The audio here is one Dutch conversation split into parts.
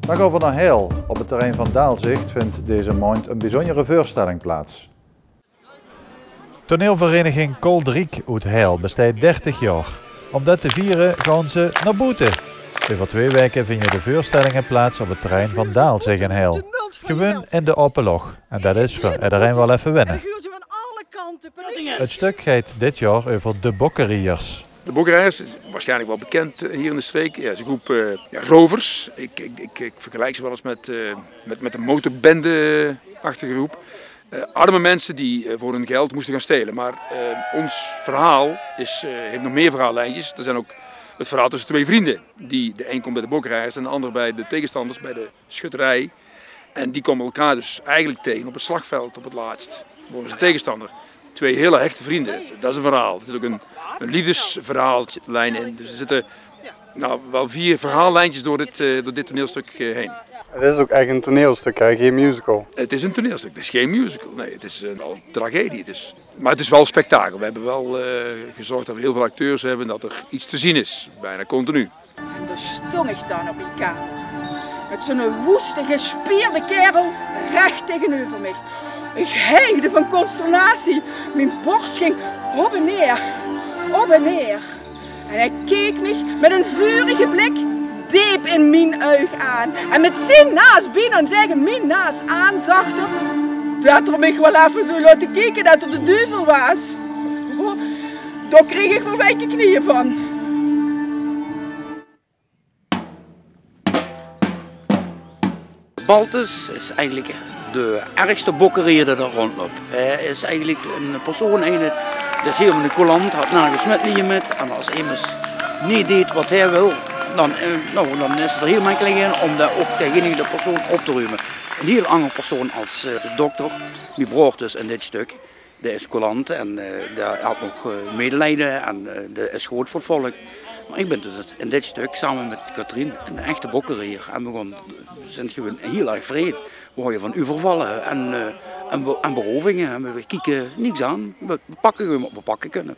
Dan gaan we naar Heil. Op het terrein van Daalzicht vindt deze maand een bijzondere voorstelling plaats. Toneelvereniging Koldriek uit Heil bestaat 30 jaar. Om dat te vieren gaan ze naar boete. Over 2 weken vind je de voorstellingen plaats op het terrein van Daalzicht in Heil. Gewoon in de open log. En dat is voor iedereen wel even wennen. Het stuk gaat dit jaar over de Bokkeriers. De Bokkeriers is waarschijnlijk wel bekend hier in de streek. Ja, het is een groep rovers. Ik vergelijk ze wel eens met een motorbende-achtige groep. Arme mensen die voor hun geld moesten gaan stelen. Maar ons verhaal heeft nog meer verhaallijntjes. Er zijn ook het verhaal tussen 2 vrienden. De een komt bij de Bokkeriers en de ander bij de tegenstanders, bij de schutterij. En die komen elkaar dus eigenlijk tegen op het slagveld op het laatst. Worden ze tegenstander. 2 hele hechte vrienden. Dat is een verhaal. Er zit ook een liefdesverhaallijn in. Dus er zitten wel 4 verhaallijntjes door dit toneelstuk heen. Het is ook echt een toneelstuk, hè? Geen musical. Het is een toneelstuk, het is geen musical. Nee, het is wel een tragedie. Maar het is wel een spektakel. We hebben wel gezorgd dat we heel veel acteurs hebben en dat er iets te zien is. Bijna continu. En dan stond ik dan op die kamer. Met zo'n woeste, gespierde kerel recht tegenover mij. Ik hijgde van consternatie. Mijn borst ging op en neer. Op en neer. En hij keek me met een vurige blik diep in mijn oog aan. En met zijn naast binnen tegen mijn naast aan zag er dat er mij wel even zo laten kijken dat er de duivel was. Oh, daar kreeg ik wel wijke knieën van. Baltus is eigenlijk de ergste bokkerier die er rondloopt. Hij is eigenlijk een persoon, dat is helemaal een coulant, had nergens met met. En als iemand niet deed wat hij wil, dan is het er heel makkelijk in om dat ook tegen de persoon op te ruimen. Een heel andere persoon als de dokter, die broer dus in dit stuk. Die is coulant en die had nog medelijden en die is goed voor het volk. Maar ik ben dus in dit stuk samen met Katrien een echte bokkerier. En we zijn gewoon heel erg vreed. We worden van overvallen en berovingen. En we kijken niks aan. We pakken gewoon wat we pakken kunnen.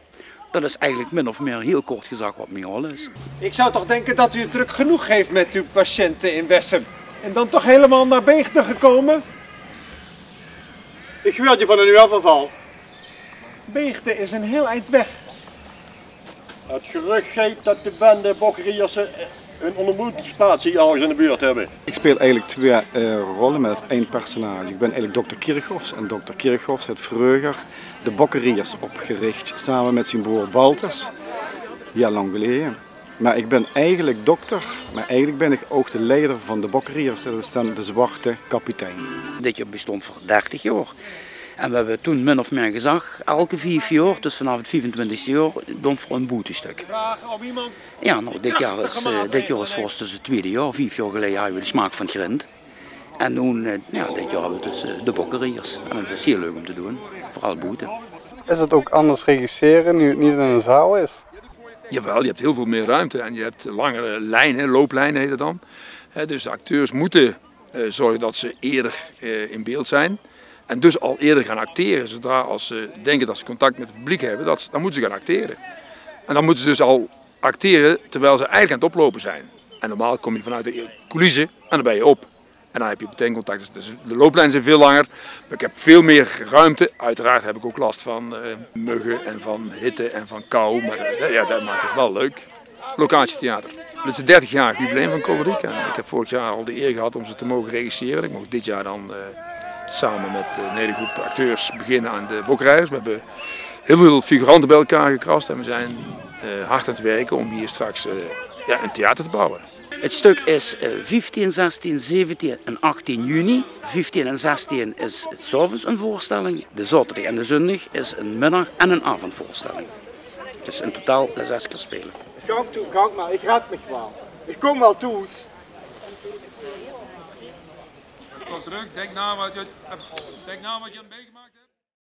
Dat is eigenlijk min of meer heel kort gezegd wat mijn rol is. Ik zou toch denken dat u het druk genoeg heeft met uw patiënten in Wessem. En dan toch helemaal naar Beegden gekomen? Ik wil je van een UAV-val. Beegden is een heel eind weg. Het gerucht gaat dat de bende Bokkeriers een ontmoetingsplaats hier ergens in de buurt hebben. Ik speel eigenlijk 2 rollen met 1 personage. Ik ben eigenlijk dokter Kirchhoffs en dokter Kirchhoffs heeft vroeger de Bokkeriers opgericht samen met zijn broer Baltus, heel lang geleden. Maar ik ben eigenlijk dokter, maar eigenlijk ben ik ook de leider van de Bokkeriers, dat is dan de zwarte kapitein. Dit jaar bestond voor 30 jaar. En we hebben toen min of meer gezegd, elke 4 jaar, dus vanaf het 25e jaar, dan voor een boetestuk. Vragen om iemand? Ja, nou, dit jaar is voor ons dus het 2e jaar. 5 jaar geleden hadden we de smaak van het grind. En nu, dit jaar hebben we dus de Bokkeriers. En dat is heel leuk om te doen, vooral boeten. Is het ook anders regisseren nu het niet in een zaal is? Jawel, je hebt heel veel meer ruimte en je hebt langere lijnen, looplijnen heet het dan. Dus de acteurs moeten zorgen dat ze eerder in beeld zijn. En dus al eerder gaan acteren, zodra als ze denken dat ze contact met het publiek hebben, dan moeten ze gaan acteren. En dan moeten ze dus al acteren terwijl ze eigenlijk aan het oplopen zijn. En normaal kom je vanuit de coulissen en dan ben je op. En dan heb je meteen contact. Dus de looplijnen zijn veel langer, maar ik heb veel meer ruimte. Uiteraard heb ik ook last van muggen en van hitte en van kou, maar dat maakt het wel leuk. Locatietheater. Dit is het 30-jarig jubileum van Koldriek en ik heb vorig jaar al de eer gehad om ze te mogen regisseren. Ik mocht dit jaar dan samen met een hele groep acteurs beginnen aan de Bokkeriers. We hebben heel veel figuranten bij elkaar gekrast en we zijn hard aan het werken om hier straks een theater te bouwen. Het stuk is 15, 16, 17 en 18 juni. 15 en 16 is het 's avonds een voorstelling. De zaterdag en de zondag is een middag- en een avondvoorstelling. Dus in totaal 6 keer spelen. Gang maar, ik red me wel. Ik kom wel toe. Kom terug, denk na wat je meegemaakt hebt.